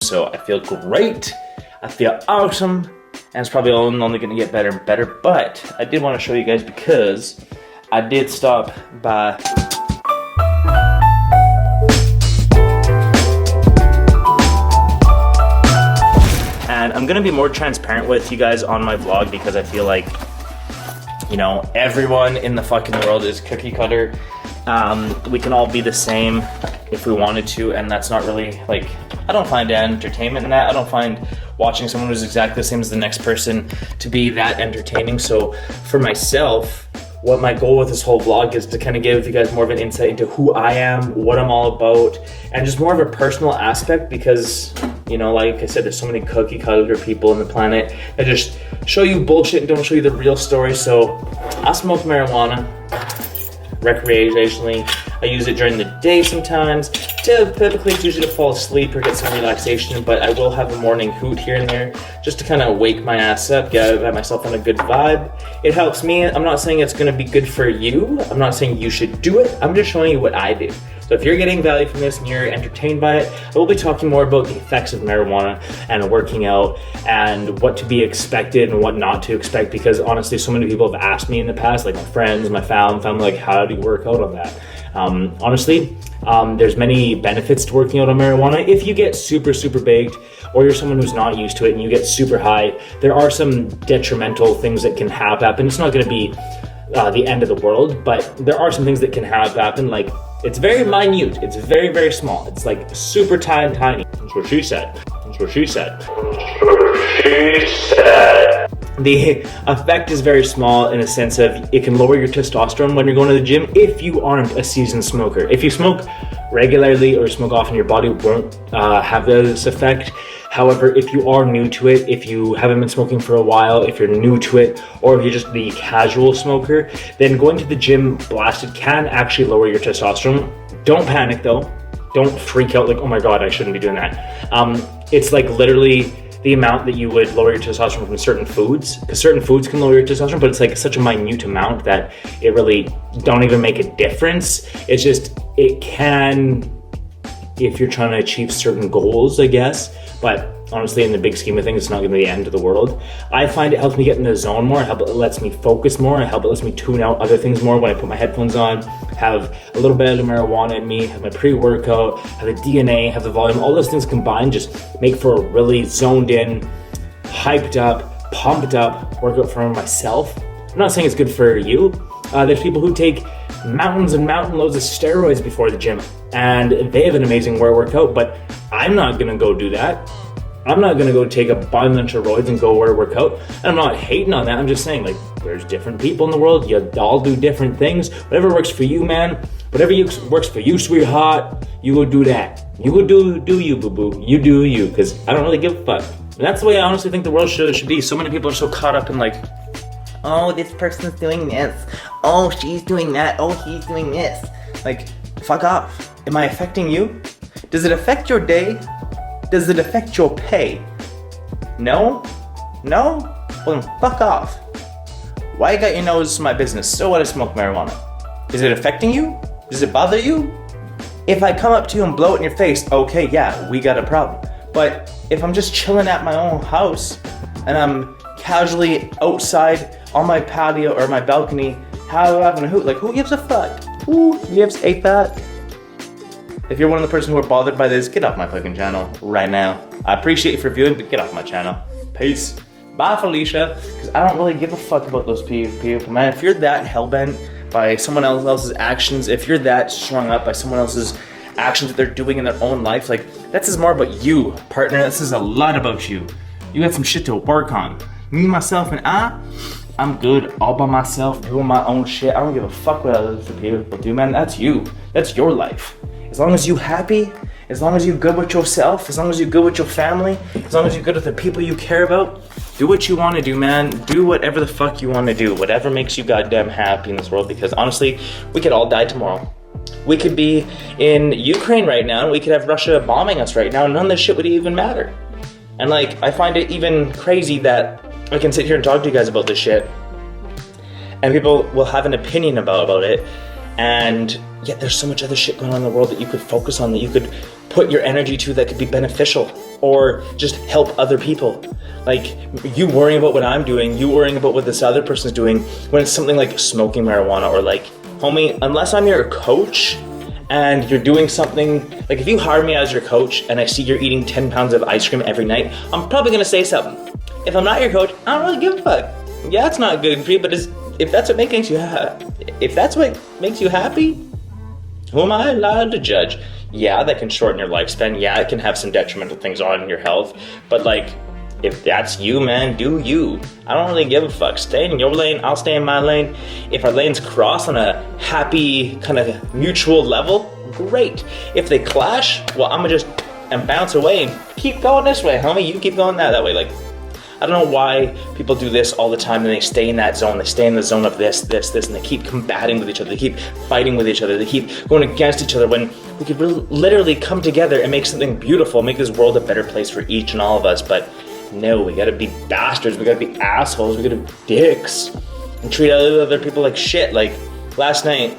so I feel great. I feel awesome, and it's probably only gonna get better and better, but I did want to show you guys because I did stop by and I'm gonna be more transparent with you guys on my vlog because I feel like, you know, everyone in the fucking world is cookie cutter. We can all be the same if we wanted to, and that's not really, like, I don't find entertainment in that. I don't find watching someone who's exactly the same as the next person to be that entertaining. So for myself, what my goal with this whole vlog is to kind of give you guys more of an insight into who I am, what I'm all about, and just more of a personal aspect because, you know, like I said, there's so many cookie cutter people on the planet that just show you bullshit and don't show you the real story. So I smoke marijuana recreationally. I use it during the day sometimes. Typically it's usually to fall asleep or get some relaxation, but I will have a morning hoot here and there just to kind of wake my ass up, get myself on a good vibe. It helps me. I'm not saying it's going to be good for you. I'm not saying you should do it. I'm just showing you what I do. So if you're getting value from this and you're entertained by it, I will be talking more about the effects of marijuana and working out and what to be expected and what not to expect, because honestly, so many people have asked me in the past, like my friends, my family, like, how do you work out on that? Honestly, there's many benefits to working out on marijuana. If you get super, super baked, or you're someone who's not used to it and you get super high, there are some detrimental things that can happen. It's not gonna be the end of the world, but there are some things that can happen, like it's very minute, it's very, very small. It's like super tiny. That's what she said. That's what she said. The effect is very small in a sense of it can lower your testosterone when you're going to the gym if you aren't a seasoned smoker. If you smoke regularly or smoke often, your body won't have this effect. However, if you are new to it, if you haven't been smoking for a while, if you're new to it, or if you're just the casual smoker, then going to the gym blasted can actually lower your testosterone. Don't panic though. Don't freak out like, oh my God, I shouldn't be doing that. It's like literally the amount that you would lower your testosterone from certain foods, because certain foods can lower your testosterone, but it's like such a minute amount that it really don't even make a difference. It's just, it can, if you're trying to achieve certain goals, I guess, but honestly, in the big scheme of things, it's not gonna be the end of the world. I find it helps me get in the zone more, it lets me focus more, it lets me tune out other things more when I put my headphones on, have a little bit of marijuana in me, have my pre-workout, have the DNA, have the volume, all those things combined just make for a really zoned in, hyped up, pumped up workout for myself. I'm not saying it's good for you. There's people who take mountains and mountain loads of steroids before the gym, and they have an amazing workout, but I'm not gonna go do that. I'm not gonna go take a bunch of roids and go work out. And I'm not hating on that, I'm just saying, like, there's different people in the world, you all do different things. Whatever works for you, man, whatever works for you, sweetheart, you go do that. You go do you, boo-boo. You do you, because I don't really give a fuck. And that's the way I honestly think the world should be. So many people are so caught up in like, oh, this person's doing this. Oh, she's doing that. Oh, he's doing this. Like, fuck off. Am I affecting you? Does it affect your day? Does it affect your pay? No? No? Well then fuck off. Why you got your nose to my business? So what, I smoke marijuana? Is it affecting you? Does it bother you? If I come up to you and blow it in your face, okay, yeah, we got a problem. But if I'm just chilling at my own house and I'm casually outside on my patio or my balcony having a hoot, like, who gives a fuck? Who gives a fuck? If you're one of the person who are bothered by this, get off my fucking channel right now. I appreciate you for viewing, but get off my channel. Peace. Bye, Felicia. Because I don't really give a fuck about those people, man. If you're that hellbent by someone else's actions, if you're that strung up by someone else's actions that they're doing in their own life, like, this is more about you, partner. This is a lot about you. You got some shit to work on. Me, myself, and I'm good all by myself, doing my own shit. I don't give a fuck what other people do, man. That's you. That's your life. As long as you happy, as long as you good with yourself, as long as you good with your family, as long as you good with the people you care about, do what you want to do, man. Do whatever the fuck you want to do. Whatever makes you goddamn happy in this world, because honestly, we could all die tomorrow. We could be in Ukraine right now, and we could have Russia bombing us right now, and none of this shit would even matter. And like, I find it even crazy that I can sit here and talk to you guys about this shit, and people will have an opinion about it, and yet there's so much other shit going on in the world that you could focus on, that you could put your energy to that could be beneficial or just help other people. Like, you worrying about what I'm doing, you worrying about what this other person's doing, when it's something like smoking marijuana, or like, homie, unless I'm your coach and you're doing something, like if you hire me as your coach and I see you're eating 10 pounds of ice cream every night, I'm probably gonna say something. If I'm not your coach, I don't really give a fuck. Yeah, it's not good for you, but if that's what makes you happy, who am I allowed to judge? Yeah, that can shorten your lifespan. Yeah, it can have some detrimental things on your health. But like, if that's you, man, do you. I don't really give a fuck. Stay in your lane, I'll stay in my lane. If our lanes cross on a happy kind of mutual level, great. If they clash, well, I'm gonna just bounce away and keep going this way, homie. You keep going that way. Like, I don't know why people do this all the time and they stay in that zone. They stay in the zone of this, and they keep combating with each other. They keep fighting with each other. They keep going against each other when we could literally come together and make something beautiful, make this world a better place for each and all of us. But no, we gotta be bastards. We gotta be assholes. We gotta be dicks and treat other people like shit. Like last night,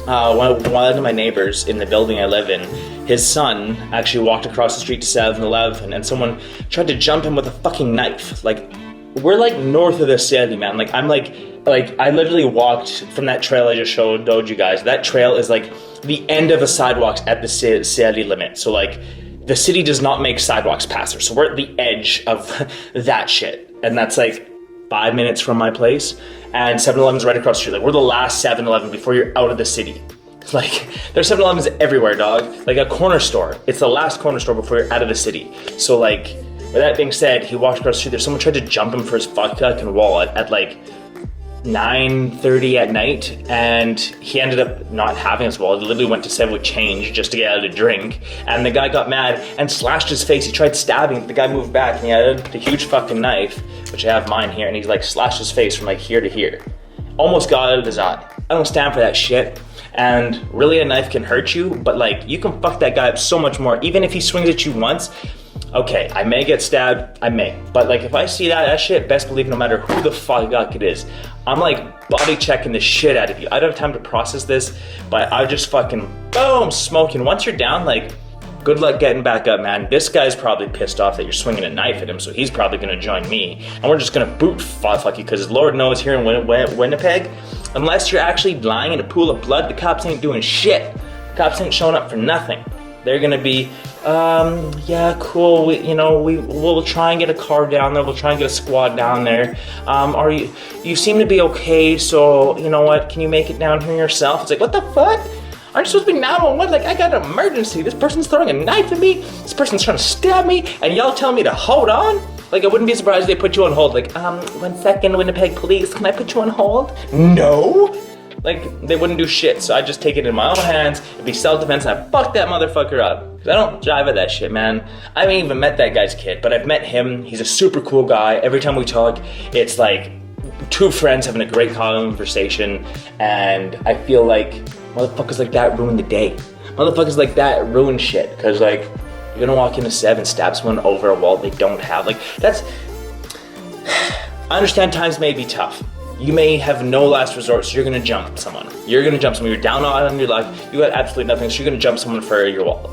one of my neighbors in the building I live in, his son actually walked across the street to 7-Eleven and someone tried to jump him with a fucking knife. Like, we're like north of the city, man. Like, I literally walked from that trail I just showed you guys. That trail is like the end of the sidewalks at the city limit. So like, the city does not make sidewalks past her. So we're at the edge of that shit. And that's like 5 minutes from my place. And 7-Eleven's right across the street. Like, we're the last 7-Eleven before you're out of the city. Like, there's 7-Elevens everywhere, dog. Like a corner store. It's the last corner store before you're out of the city. So like, with that being said, he walked across the street. There's someone tried to jump him for his fucking wallet at like 9:30 at night, and he ended up not having his wallet. He literally went to 7 with change just to get out a drink, and the guy got mad and slashed his face. He tried stabbing, but the guy moved back and he had a huge fucking knife, which I have mine here, and he like slashed his face from like here to here. Almost got out of his eye. I don't stand for that shit. And really, a knife can hurt you, but like, you can fuck that guy up so much more. Even if he swings at you once, okay, I may get stabbed, I may. But like, if I see that shit, best believe no matter who the fuck it is, I'm like body checking the shit out of you. I don't have time to process this, but I just fucking, boom, smoking. Once you're down, like, good luck getting back up, man. This guy's probably pissed off that you're swinging a knife at him, so he's probably gonna join me. And we're just gonna boot fuck you, because Lord knows here in Winnipeg, unless you're actually lying in a pool of blood, the cops ain't doing shit. The cops ain't showing up for nothing. They're gonna be, yeah, cool, we'll try and get a car down there, we'll try and get a squad down there. You seem to be okay, so, you know what, can you make it down here yourself? It's like, what the fuck? Aren't you supposed to be 911? Like, I got an emergency. This person's throwing a knife at me. This person's trying to stab me, and y'all telling me to hold on? Like, I wouldn't be surprised if they put you on hold. Like, 1 second, Winnipeg police, can I put you on hold? No! Like, they wouldn't do shit, so I just take it in my own hands. It'd be self-defense, and I fuck that motherfucker up. Cause I don't jive at that shit, man. I haven't even met that guy's kid, but I've met him. He's a super cool guy. Every time we talk, it's like two friends having a great conversation, and I feel like motherfuckers like that ruin the day. Motherfuckers like that ruin shit, cause like, you're gonna walk into 7, stab someone over a wall they don't have. Like, that's, I understand times may be tough. You may have no last resort, so you're gonna jump someone. You're down on your luck, you got absolutely nothing, so you're gonna jump someone for your wallet.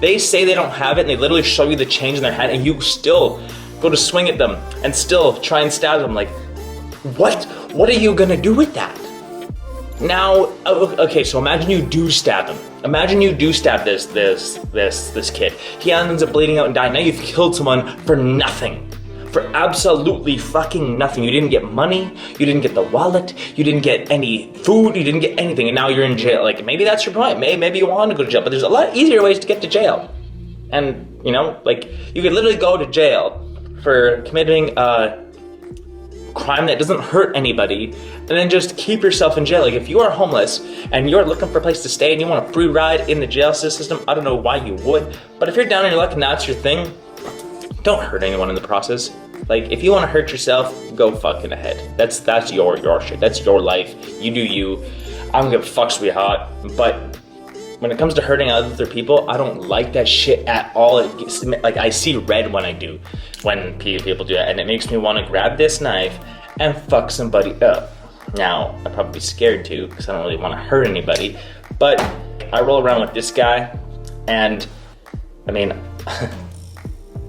They say they don't have it, and they literally show you the change in their hand, and you still go to swing at them, and still try and stab them. Like, what are you gonna do with that? Now, okay, so imagine you do stab him. Imagine you do stab this kid. He ends up bleeding out and dying. Now you've killed someone for nothing. For absolutely fucking nothing. You didn't get money, you didn't get the wallet, you didn't get any food, you didn't get anything, and now you're in jail. Like, maybe that's your point. Maybe you want to go to jail, but there's a lot easier ways to get to jail. And, you know, like, you could literally go to jail for committing crime that doesn't hurt anybody, and then just keep yourself in jail. Like, if you are homeless and you're looking for a place to stay and you want a free ride in the jail system, I don't know why you would, but if you're down on your luck and that's your thing, don't hurt anyone in the process. Like, if you want to hurt yourself, go fucking ahead. That's your shit. That's your life. You do you. I don't give a fuck, sweetheart. But when it comes to hurting other people, I don't like that shit at all. Like, I see red when people do that, and it makes me want to grab this knife and fuck somebody up. Now, I'd probably be scared too, because I don't really want to hurt anybody, but I roll around with this guy, and I mean,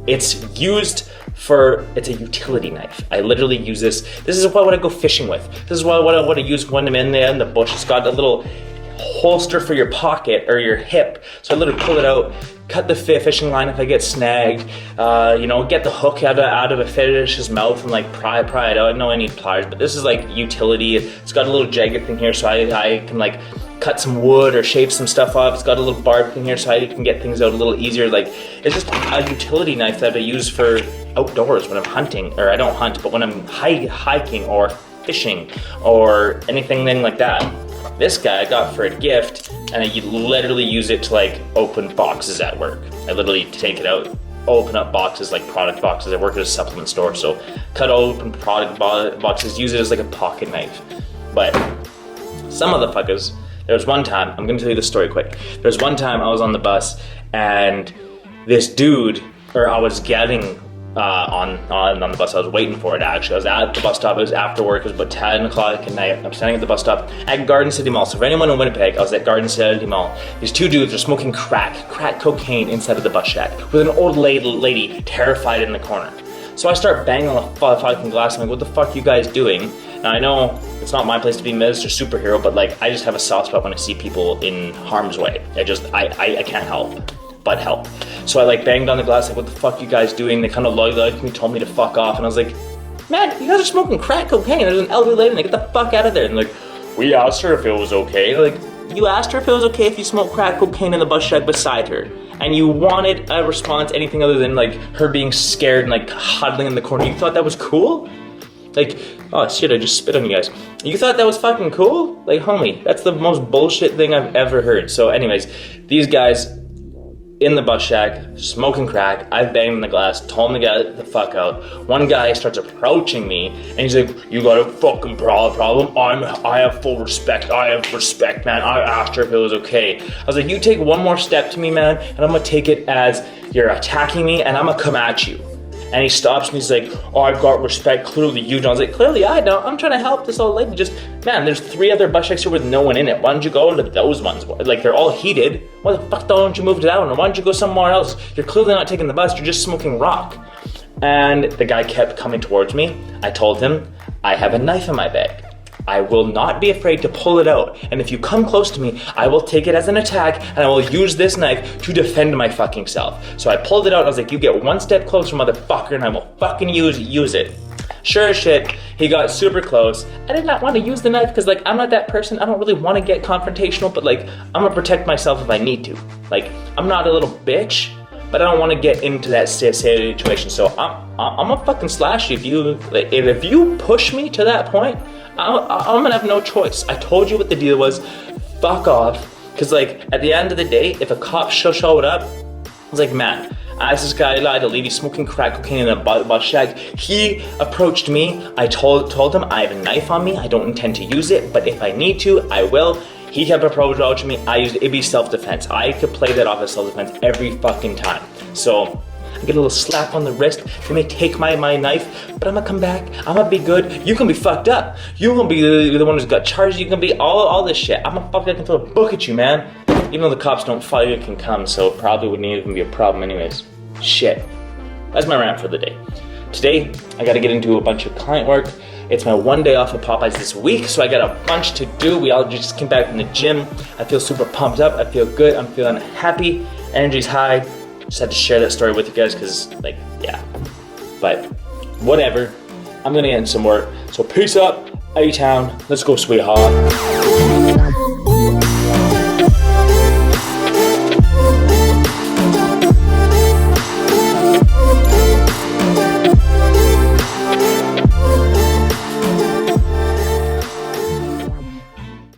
it's a utility knife. I literally use this. This is what I go fishing with. This is what I want to use when I'm in there in the bush. It's got a little holster for your pocket or your hip. So I literally pull it out, cut the fishing line if I get snagged, get the hook out of a fish's mouth and like pry it out. I know I need pliers, but this is like utility. It's got a little jagged thing here so I can like cut some wood or shave some stuff off. It's got a little barb thing here so I can get things out a little easier. Like, it's just a utility knife that I use for outdoors when I'm hunting, or I don't hunt, but when I'm hiking or fishing or anything like that. This guy I got for a gift, and I literally use it to like open boxes at work. I literally take it out, open up boxes, like product boxes. I work at a supplement store, so cut open product boxes, use it as like a pocket knife. But some motherfuckers, there was one time, I'm gonna tell you the story quick. There was one time I was on the bus, and this dude, or I was getting on the bus. I was waiting for it actually. I was at the bus stop. It was after work. It was about 10 o'clock at night. I'm standing at the bus stop at Garden City Mall. So for anyone in Winnipeg, I was at Garden City Mall. These two dudes are smoking crack cocaine inside of the bus shack with an old lady terrified in the corner. So I start banging on the fucking glass. I'm like, what the fuck you guys doing? Now I know it's not my place to be Mr. Superhero, but like I just have a soft spot when I see people in harm's way. I can't help but help. So I like banged on the glass, like, what the fuck you guys doing? They kind of looked at me, told me to fuck off, and I was like, man, you guys are smoking crack cocaine. There's an elderly lady, and get the fuck out of there. And like, we asked her if it was okay. Like, you asked her if it was okay if you smoked crack cocaine in the bus shack beside her, and you wanted a response, anything other than like her being scared and like huddling in the corner. You thought that was cool? Like, oh shit, I just spit on you guys. You thought that was fucking cool? Like, homie, that's the most bullshit thing I've ever heard. So anyways, these guys in the bus shack, smoking crack. I've banged on the glass, told them to get the fuck out. One guy starts approaching me, and he's like, you got a fucking problem? I have full respect. I have respect, man. I asked her if it was okay. I was like, you take one more step to me, man, and I'm gonna take it as you're attacking me, and I'm gonna come at you. And he stops me, he's like, oh, I've got respect, clearly you don't. I was like, clearly I don't. I'm trying to help this old lady. Just, man, there's 3 other bus shacks here with no one in it. Why don't you go to those ones? Like, they're all heated. Why the fuck don't you move to that one? Or why don't you go somewhere else? You're clearly not taking the bus, you're just smoking rock. And the guy kept coming towards me. I told him, I have a knife in my bag. I will not be afraid to pull it out. And if you come close to me, I will take it as an attack, and I will use this knife to defend my fucking self. So I pulled it out, and I was like, you get one step closer, motherfucker, and I will fucking use it. Sure as shit, he got super close. I did not want to use the knife because, like, I'm not that person. I don't really want to get confrontational, but, like, I'm gonna protect myself if I need to. Like, I'm not a little bitch, but I don't want to get into that situation. So I'm gonna fucking slash you if you push me to that point. I'm gonna have no choice. I told you what the deal was. Fuck off. Because, like, at the end of the day, if a cop showed up, I was like, man, I asked this guy, a lady smoking crack cocaine in a bus shack. He approached me. I told him I have a knife on me. I don't intend to use it, but if I need to, I will. He kept approaching me. It'd be self-defense. I could play that off as self-defense every fucking time. So I get a little slap on the wrist. They may take my knife, but I'm gonna come back. I'm gonna be good. You can be fucked up. You gonna be the one who's got charged. You can be all this shit. I'm gonna fucking throw a book at you, man. Even though the cops don't follow you, can come, so it probably wouldn't even be a problem anyways. Shit. That's my rant for the day. Today, I gotta get into a bunch of client work. It's my one day off of Popeyes this week, so I got a bunch to do. We all just came back from the gym. I feel super pumped up. I feel good. I'm feeling happy. Energy's high. Just had to share that story with you guys because, like, yeah. But whatever. I'm gonna get in some work. So peace up, A-Town. Let's go, sweetheart.